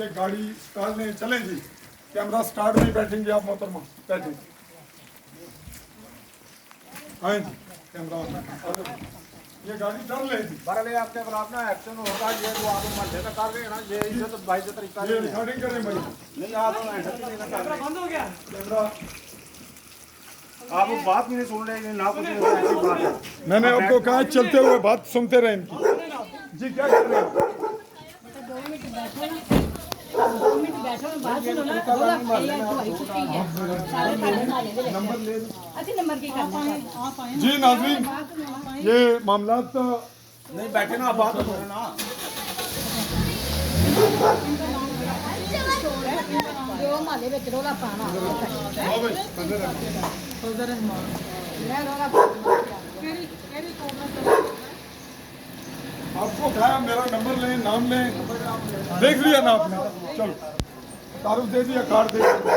के गाड़ी स्टार्ट नहीं चलें जी, कैमरा स्टार्ट नहीं, बैठेंगे आप मोहतरमा, बैठें। हाँ जी, कैमरा ये गाड़ी चल रही थी, बरले आपके खिलाफ ना एक्शन होगा। ये जो आप मल्ले में कर रहे हैं ना, ये इज्जत भाई से तरीका ये रिकॉर्डिंग करें भाई। नहीं। आप बंद हो गया कैमरा आप बात भी नहीं सुन रहे ना, कुछ नहीं। ऐसी बात है, मैंने आपको कहा चलते हुए बात सुनते रहे इनकी। जी क्या कर रहे हैं? 2 मिनट बैठो बात सुनो ना। नंबर ले अच्छे नंबर की करना है। जी नाज़रीन, ये मामला तो नहीं बैठे ना, बात तो करो ना। जो माले विच रोला पाना आपको कहा मेरा नंबर लें, नाम लें, देख लिया ना आपने, चलो तारुफ दे दिया, कार्ड दे दिया।